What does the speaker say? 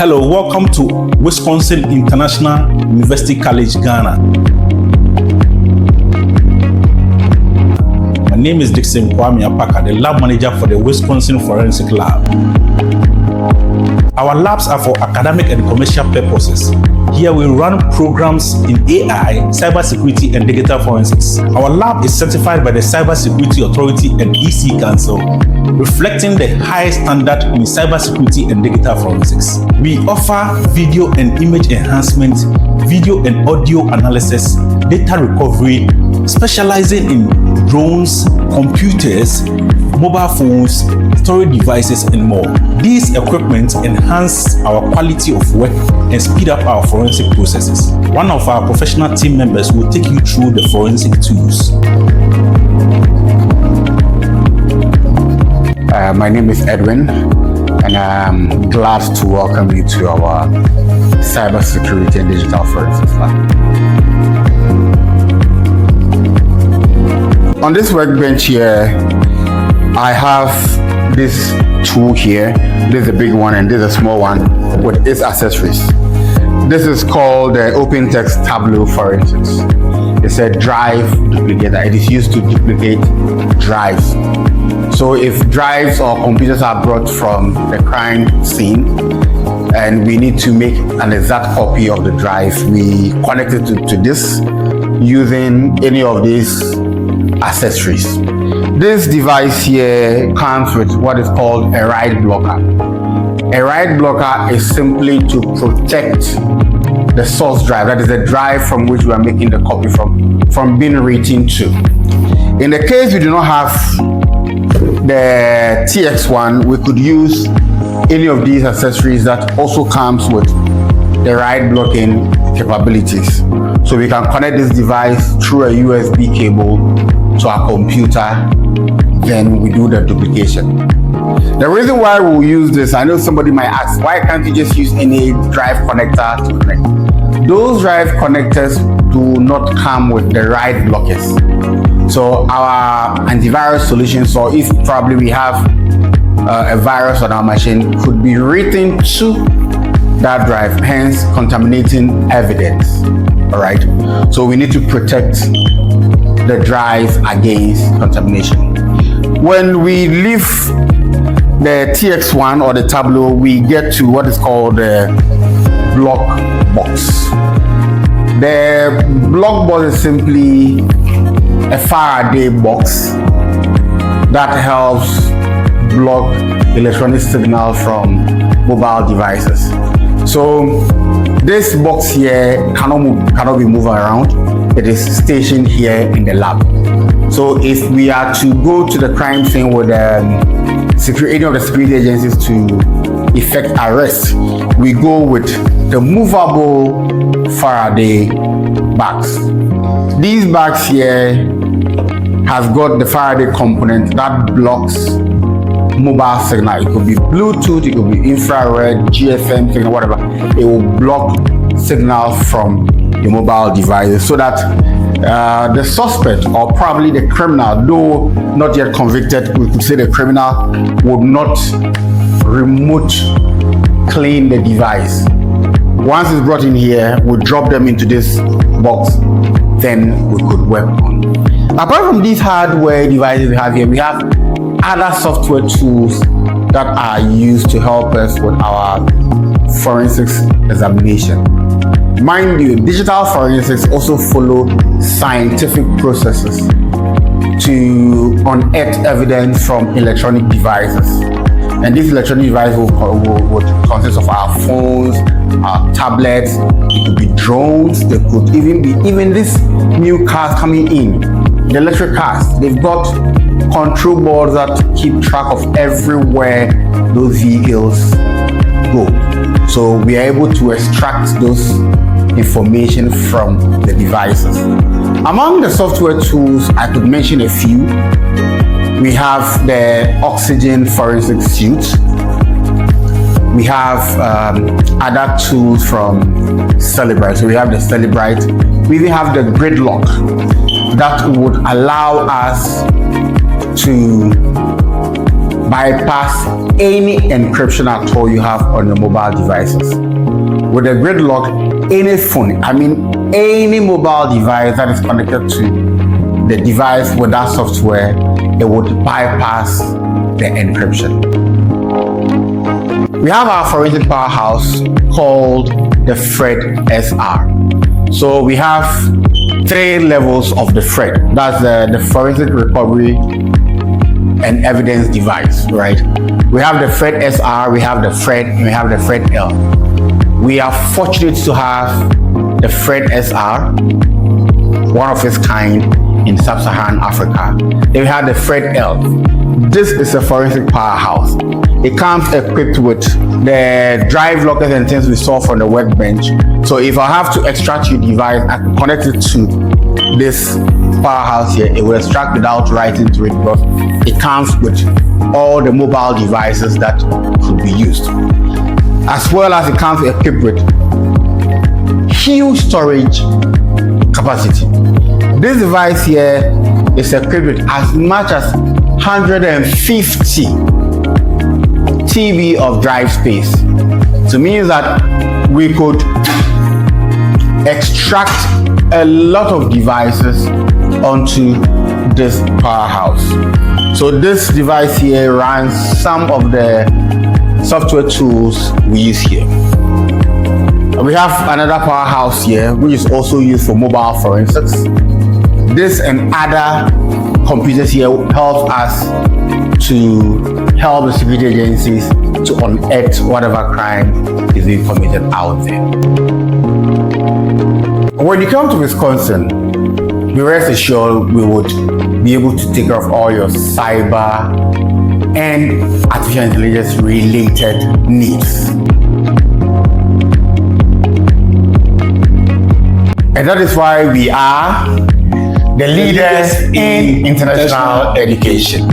Hello, welcome to Wisconsin International University College, Ghana. My name is Dixon Kwame Apaka, the lab manager for the Wisconsin Forensic Lab. Our labs are for academic and commercial purposes. Here we run programs in AI, cybersecurity, and digital forensics. Our lab is certified by the Cybersecurity Authority and EC Council, reflecting the highest standard in cybersecurity and digital forensics. We offer video and image enhancement, video and audio analysis, data recovery, specializing in drones, computers, mobile phones, storage devices, and more. These equipment enhance our quality of work and speed up our forensic processes. One of our professional team members will take you through the forensic tools. My name is Edwin, and I'm glad to welcome you to our Cybersecurity and Digital Forensics Lab. On this workbench here, I have this tool here. This is a big one and this is a small one with its accessories. This is called the Open Text Tableau Forensics. It's a drive duplicator. It is used to duplicate drives. So if drives or computers are brought from the crime scene and we need to make an exact copy of the drive, we connect it to this using any of these accessories. This device here comes with what is called a write blocker. A write blocker is simply to protect the source drive, that is the drive from which we are making the copy from being written to. In the case we do not have the TX1, we could use any of these accessories that also comes with the write blocking capabilities. So we can connect this device through a USB cable to our computer, then we do the duplication. The reason why we'll use this, I know somebody might ask, why can't you just use any drive connector to connect? Those drive connectors do not come with the write blockers. So our antivirus solutions, or if probably we have a virus on our machine, could be written to that drive, hence contaminating evidence. All right, so we need to protect the drive against contamination. When we leave the TX1 or the Tableau, we get to what is called the block box. The block box is simply a Faraday box that helps block electronic signal from mobile devices. So this box here cannot be moved around. It is stationed here in the lab. So if we are to go to the crime scene with any of the security agencies to effect arrest, we go with the movable Faraday bags. These bags here has got the Faraday component that blocks mobile signal. It could be Bluetooth, it could be infrared, GSM signal, whatever. It will block signal from the mobile devices so that the suspect, or probably the criminal, though not yet convicted, we could say the criminal would not remote clean the device. Once it's brought in here, we drop them into this box, then we could work on. Apart from these hardware devices we have here, we have other software tools that are used to help us with our forensics examination. Mind you, digital forensics also follow scientific processes to unearth evidence from electronic devices. And these electronic devices would consist of our phones, our tablets, it could be drones, there could even be these new cars coming in, the electric cars. They've got control boards that keep track of everywhere those vehicles go. So we are able to extract those information from the devices. Among the software tools, I could mention a few. We have the Oxygen Forensic Suite. We have other tools from Celebrite. So we have the Celebrite. We even have the Gridlock that would allow us to bypass any encryption at all you have on your mobile devices. With a grid lock, any phone, any mobile device that is connected to the device with that software, it would bypass the encryption. We have our forensic powerhouse called the Fred SR. So we have 3 levels of the Fred. That's the forensic recovery and evidence device, right? We have the Fred SR, we have the Fred, and we have the Fred L. We are fortunate to have the Fred SR, one of its kind in sub-Saharan Africa. Then we have the Fred L. This is a forensic powerhouse. It comes equipped with the drive lockers and things we saw from the workbench. So if I have to extract your device, I can connect it to this powerhouse here. It will extract without writing to it, because it comes with all the mobile devices that could be used. As well as it comes equipped with huge storage capacity. This device here is equipped with as much as 150 TB of drive space. So it means that we could extract a lot of devices onto this powerhouse. So this device here runs some of the software tools we use here. We have another powerhouse here which is also used for mobile forensics. This and other computers here helps us to help the security agencies to unearth whatever crime is being committed out there. When you come to Wisconsin, be rest assured we would be able to take care of all your cyber and artificial intelligence related needs. And that is why we are the leaders in international education.